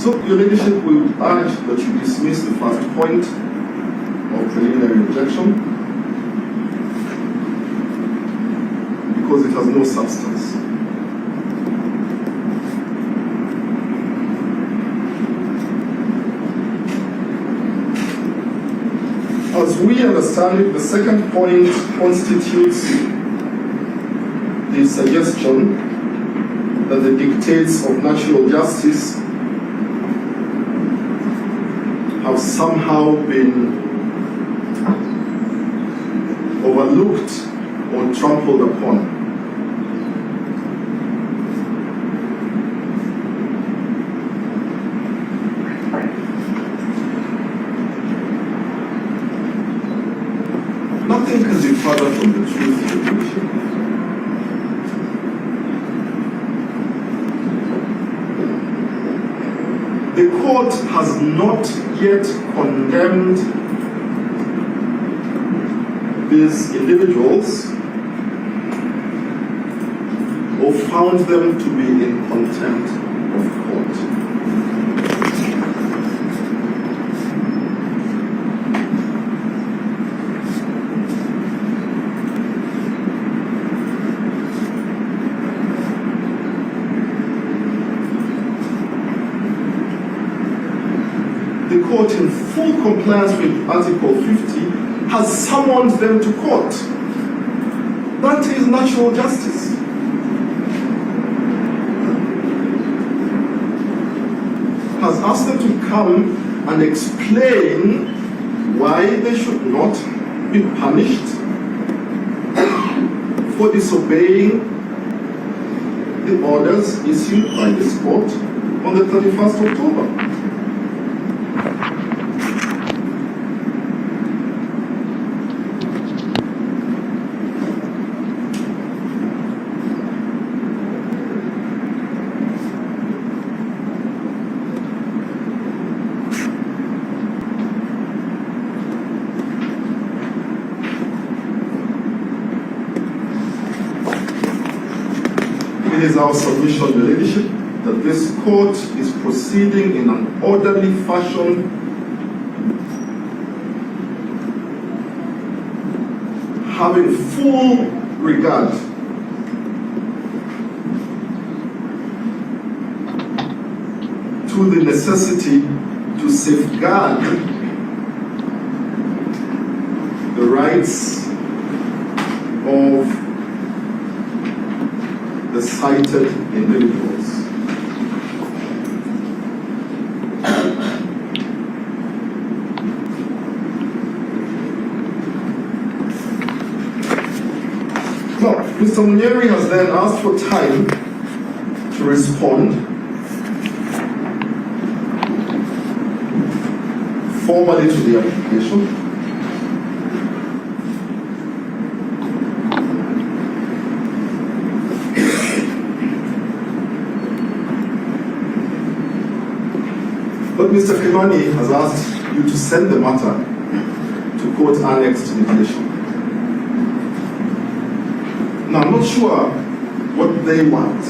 So, Your Ladyship, we would urge that you dismiss the first point of preliminary objection because it has no substance. As we understand it, the second point constitutes the suggestion that the dictates of natural justice have somehow been overlooked or trampled upon. Nothing can be further from the truth, Your Lordship. The court has not yet condemned these individuals or found them to be in contempt of court. The court, in full compliance with Article 50, has summoned them to court. That is natural justice. Has asked them to come and explain why they should not be punished for disobeying the orders issued by this court on the 31st October. It is our submission, Your Ladyship, that this court is proceeding in an orderly fashion, having full regard to the necessity to safeguard the rights of the cited individuals. Now, Mr. Munyeri has then asked for time to respond formally to the application. But Mr. Kimani has asked you to send the matter to court annexed mediation. Now, I'm not sure what they want.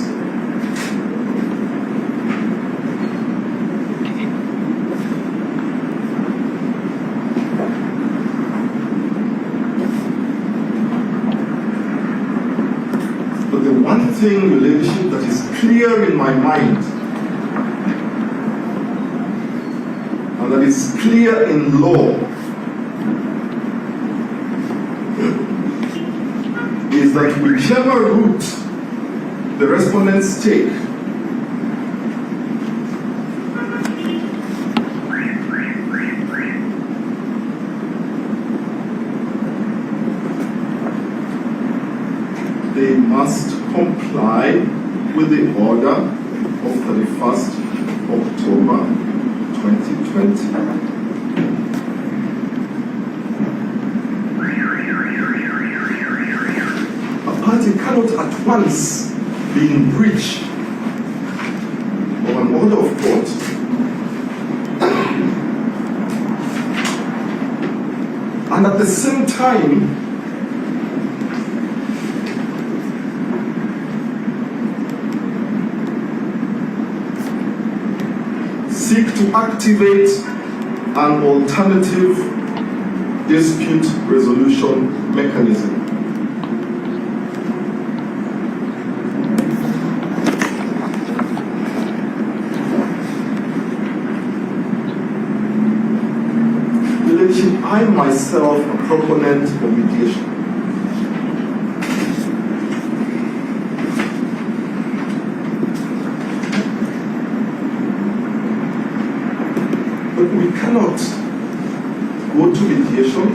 But the one thing, Your Ladyship, that is clear in my mind, that is clear in law, is that whichever route the respondents take, they must comply with the order of 31st October 2020. A party cannot at once be in breach of an order of court and at the same time seek to activate an alternative dispute resolution mechanism. I myself a proponent of mediation. But we cannot go to mediation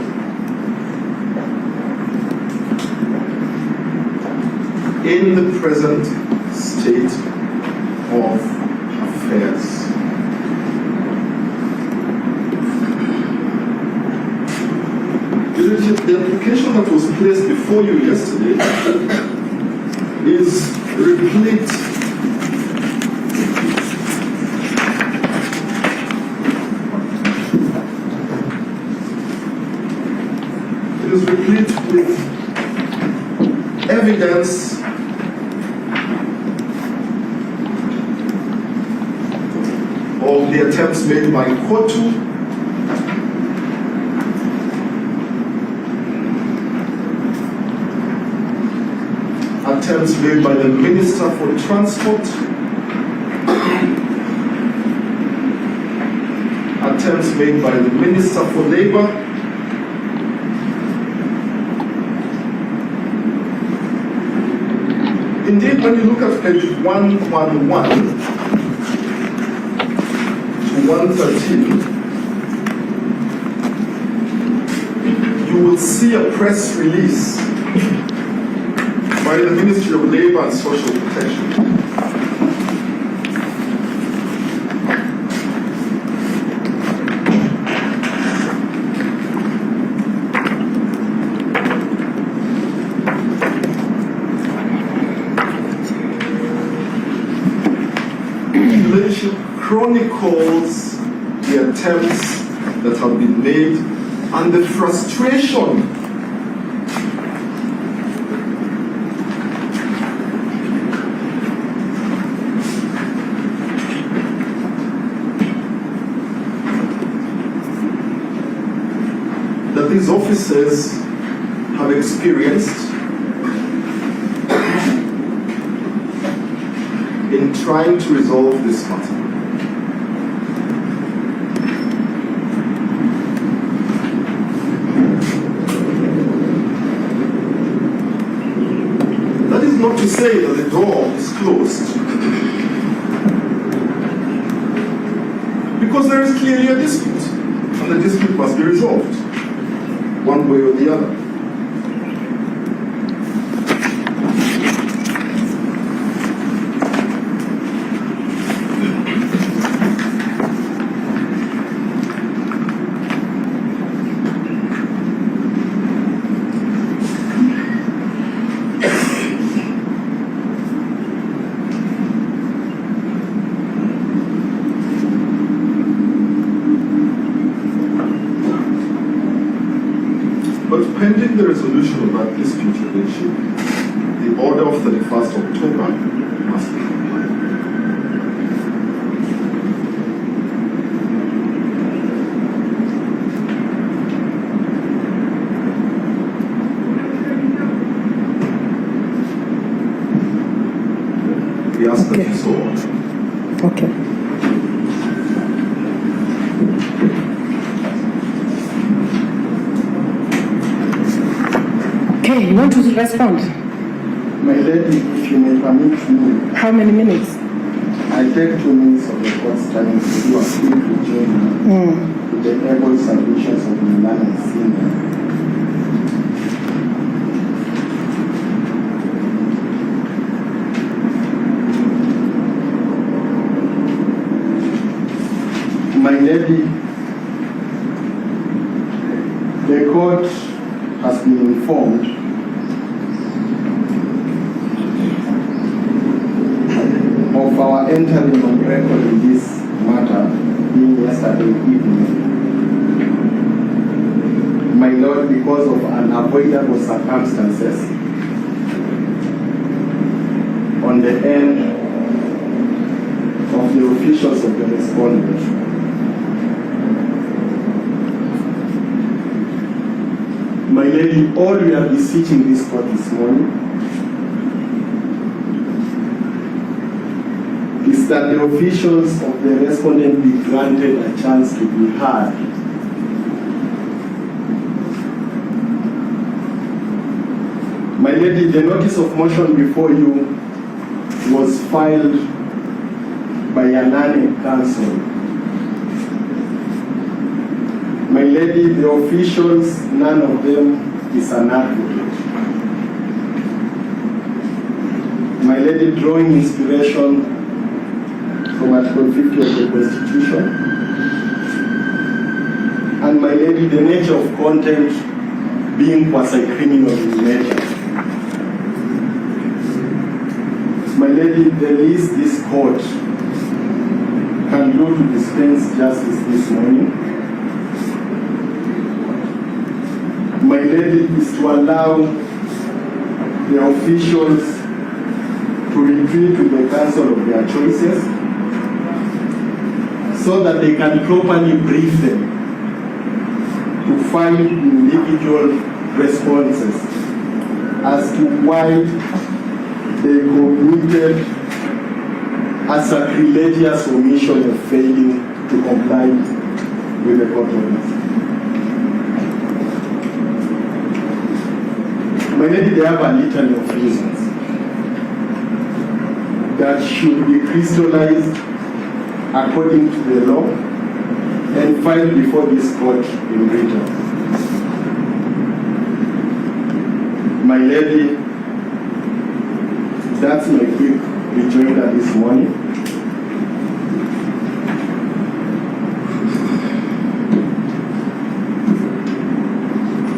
in the present state of affairs. The application that was placed before you yesterday is replete with evidence of the attempts made by Kotu, attempts made by the Minister for Transport, attempts made by the Minister for Labor, indeed, when you look at page 111 to 113, you will see a press release by the Ministry of Labor and Social Protection. Leadership chronicles the attempts that have been made and the frustration that these officers have experienced in trying to resolve this matter. That is not to say that the door is closed, because there is clearly a dispute, and the dispute must be resolved, one way or the other. But pending the resolution of that dispute relationship, the order of 31st October must be complied. We ask that you so order. Okay. Okay, you want to respond? My lady, if you may permit me, How many minutes? I take 2 minutes of the court's time to do a quick rejoinder to the airways submissions of Milan and Senior. My lady, the court has been informed of our entering on record in this matter being yesterday evening. My Lord, because of unavoidable circumstances on the end of the officials of the respondent. My lady, all we are beseeching this court this morning is that the officials of the respondent be granted a chance to be heard. My lady, the notice of motion before you was filed by a learned counsel. My lady, the officials, none of them is an advocate. My lady, drawing inspiration from Article 50 of the Constitution, and my lady, the nature of content being quasi-criminal in nature. My lady, the least this court can do to dispense justice this morning, my lady, is to allow the officials to retreat to the counsel of their choices so that they can properly brief them to find individual responses as to why they committed a sacrilegious omission of failing to comply with the court orders. My lady, they have a litany of reasons that should be crystallized according to the law and filed before this court in written. My lady, that's my quick rejoinder this morning.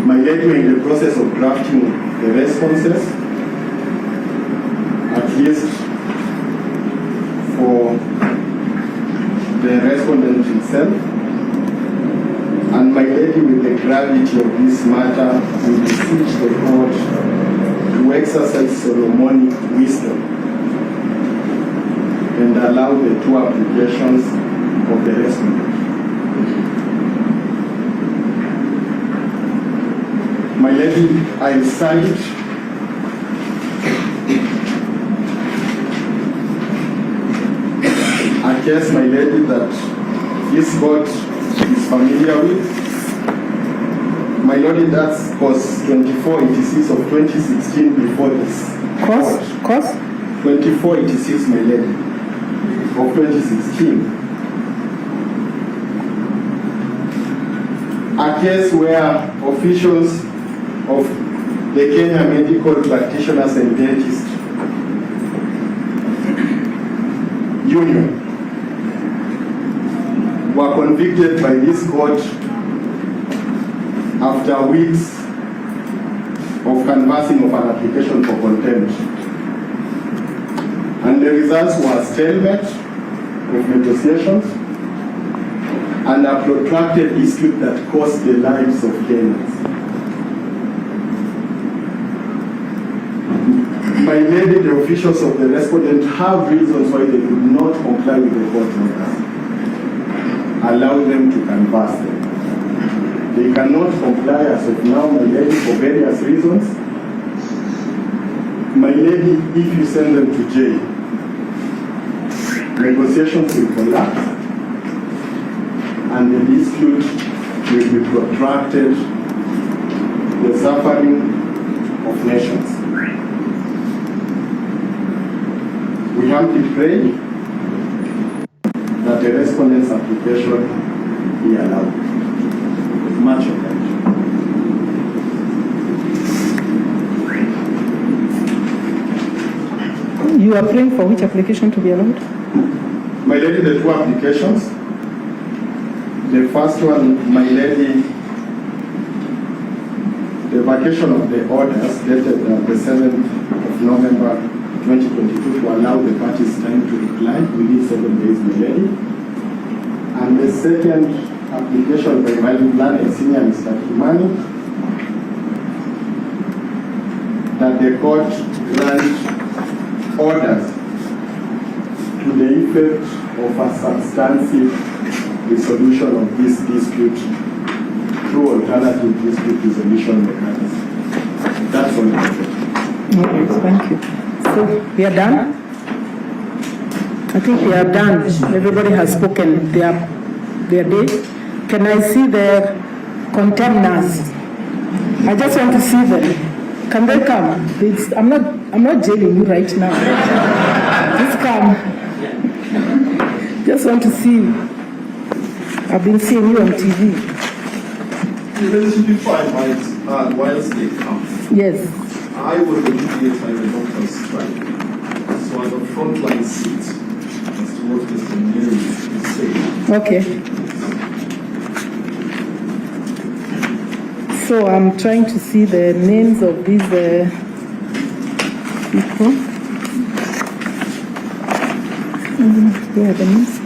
My lady, we're in the process of drafting the responses, at least for the respondent himself. And my lady, with the gravity of this matter, we beseech the court to exercise Solomonic wisdom and allow the two applications of the respondent. My lady, I cite a case, my lady, that this court is familiar with. My lady, that's course 2486 of 2016 before this. Course? 2486, my lady, of 2016. A case where officials of the Kenya Medical Practitioners and Dentists Union were convicted by this court after weeks of canvassing of an application for contempt. And the results were stalemate of negotiations and a protracted dispute that cost the lives of Kenyans. My lady, the officials of the respondent have reasons why they could not comply with the court orders. Allow them to canvass them. They cannot comply as of now, my lady, for various reasons. My lady, if you send them to jail, negotiations will collapse and the dispute will be protracted, the suffering of nations. We humbly pray that the respondent's application be allowed. Much obliged. You are praying for which application to be allowed? My lady, the two applications. The first one, my lady, the vacation of the orders dated the 7th of November 2022 to allow the parties time to reply within 7 days, my lady. And the second application by Value Plan and Senior Mr. Kimani, that the court grant orders to the effect of a substantive resolution of this dispute through alternative dispute resolution mechanism. That's all. Okay, thank you. So we are done? I think we are done. Everybody has spoken their day. Can I see the contemners? I just want to see them. Can they come? I'm not jailing you right now. Just come. Just want to see you. I've been seeing you on TV. They should be fine whilst they come. Yes. I was the mediator in the doctor's strike. So I have a frontline seat as to what Mr. Mary is saying. Okay. So I'm trying to see the names of these people. Where are the names?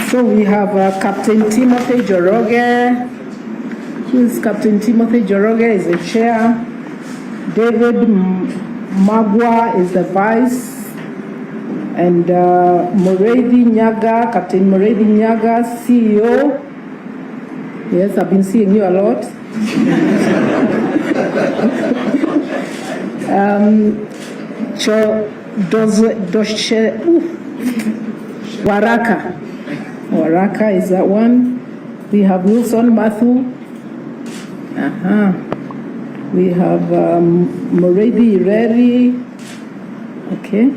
So we have Captain Timothy Joroge. Who is Captain Timothy Joroge? Is the chair. David Magwa is the vice. And Moredi Nyaga, Captain Moredi Nyaga, CEO. Yes, I've been seeing you a lot. Waraka is that one. We have Wilson Matthew. We have Moredi Ireri. Okay.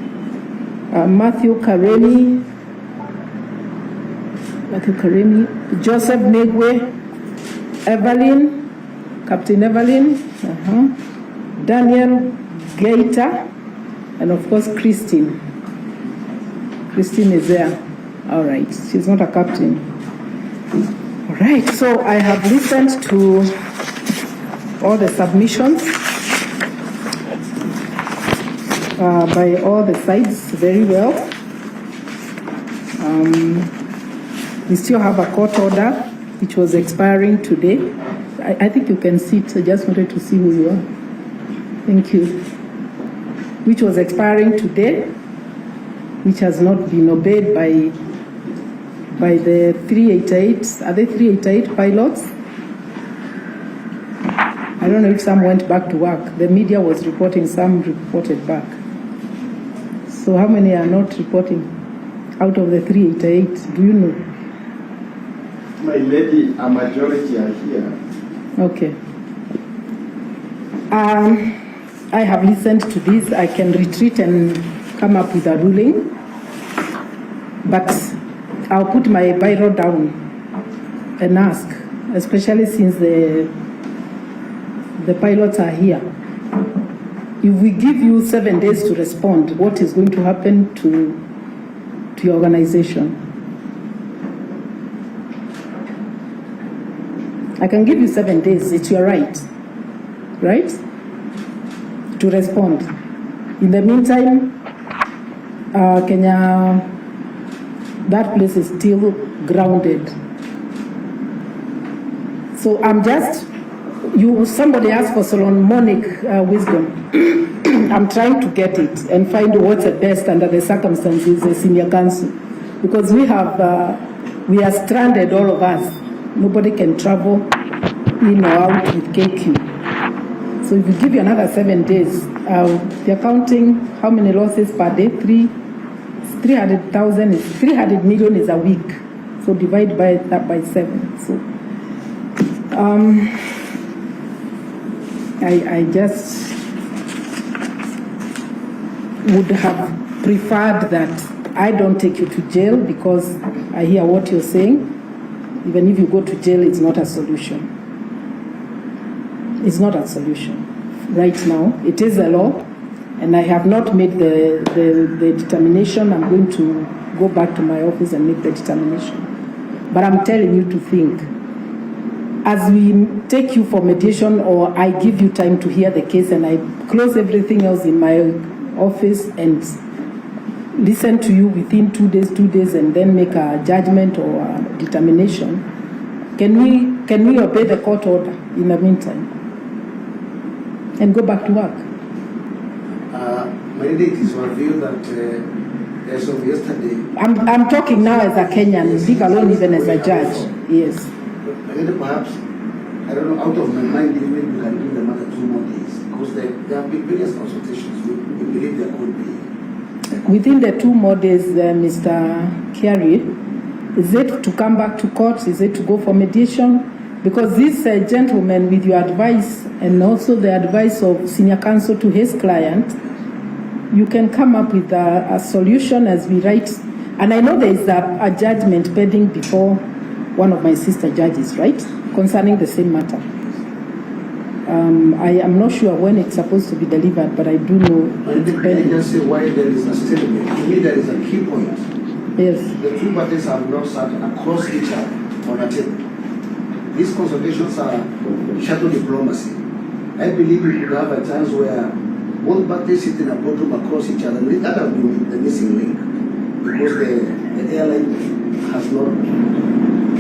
Matthew Karemi. Joseph Negwe. Evelyn. Captain Evelyn. Daniel Gaita. And of course, Christine. Christine is there. All right, she's not a captain. All right, so I have listened to all the submissions by all the sides very well. We still have a court order which was expiring today. I think you can sit. I just wanted to see who you are. Thank you. Which was expiring today, which has not been obeyed by the 388, are they 388 pilots? I don't know if some went back to work. The media was reporting some reported back. So how many are not reporting out of the 388? Do you know? My lady, a majority are here. Okay. I have listened to this. I can retreat and come up with a ruling. But I'll put my biro down and ask, especially since the pilots are here. If we give you 7 days to respond, what is going to happen to your organization? I can give you 7 days, it's your right, to respond. In the meantime, Kenya, that place is still grounded. So I'm just, somebody asked for Solomonic wisdom. I'm trying to get it and find what's the best under the circumstances, the senior council. Because we are stranded, all of us. Nobody can travel in or out with KQ. So if we give you another 7 days, they're counting how many losses per day? 300,000 is 300 million is a week. So divide by that by 7. So I just would have preferred that I don't take you to jail, because I hear what you're saying. Even if you go to jail, it's not a solution. It's not a solution. Right now, it is a law, and I have not made the determination. I'm going to go back to my office and make the determination. But I'm telling you to think. As we take you for mediation, or I give you time to hear the case and I close everything else in my office and listen to you within 2 days, and then make a judgment or a determination. Can we obey the court order in the meantime and go back to work? My date is one view that as of yesterday. I'm talking now as a Kenyan, leave alone even as a judge. Yes. Perhaps, I don't know, out of my mind, even you can give them another 2 more days, because there have been various consultations. We believe there could be. Within the 2 more days, Mr. Kerry, is it to come back to court? Is it to go for mediation? Because this gentleman, with your advice and also the advice of senior counsel to his client, you can come up with a solution as we write. And I know there is a judgment pending before one of my sister judges, right? Concerning the same matter. I am not sure when it's supposed to be delivered, but I do know it's Can I pending. just say why there is a stalemate? To me, there is a key point. Yes. The 2 parties have not sat across each other on a table. These consultations are shuttle diplomacy. I believe we could have a chance where both parties sit in a boardroom across each other. That has been the missing link, because the airline has not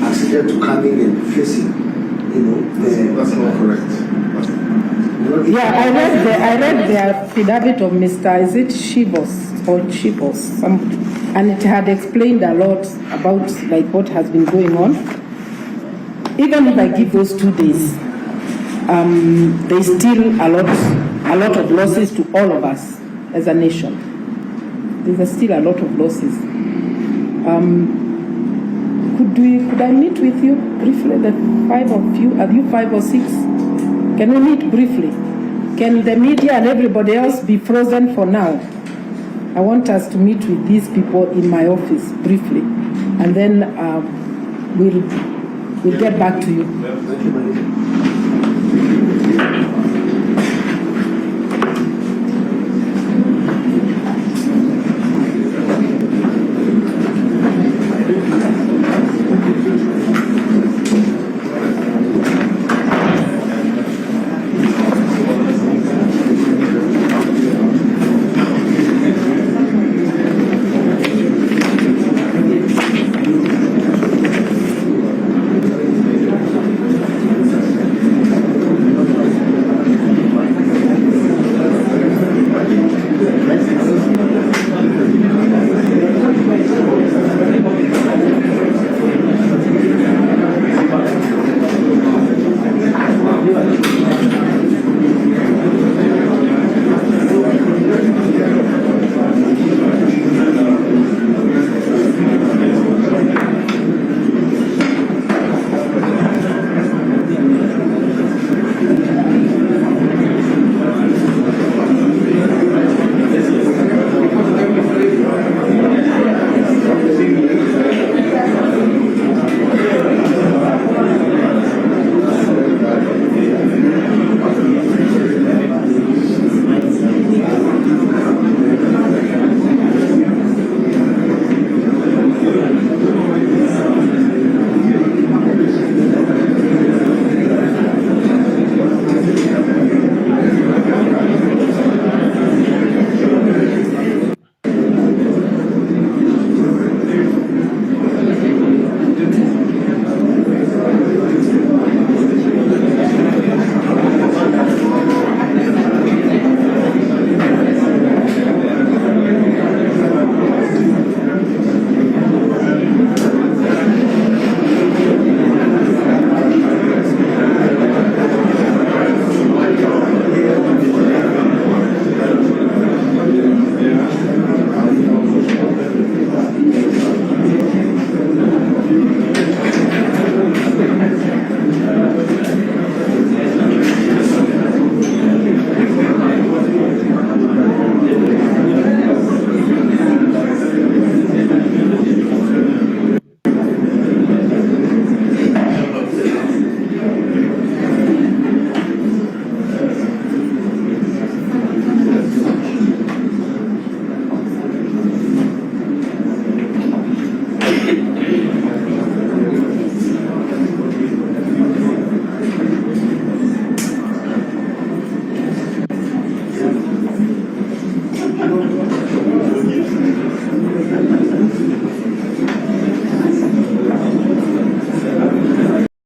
acceded to coming and facing, That's not correct. Yeah, I read the affidavit of Mr. Is it Shivos, somebody, and it had explained a lot about like what has been going on. Even if I give those 2 days, there's still a lot of losses to all of us as a nation. There's still a lot of losses. Could I meet with you briefly, the 5 of you? Are you 5 or 6? Can we meet briefly? Can the media and everybody else be frozen for now? I want us to meet with these people in my office briefly, and then we'll get back to you. Thank you, Madam.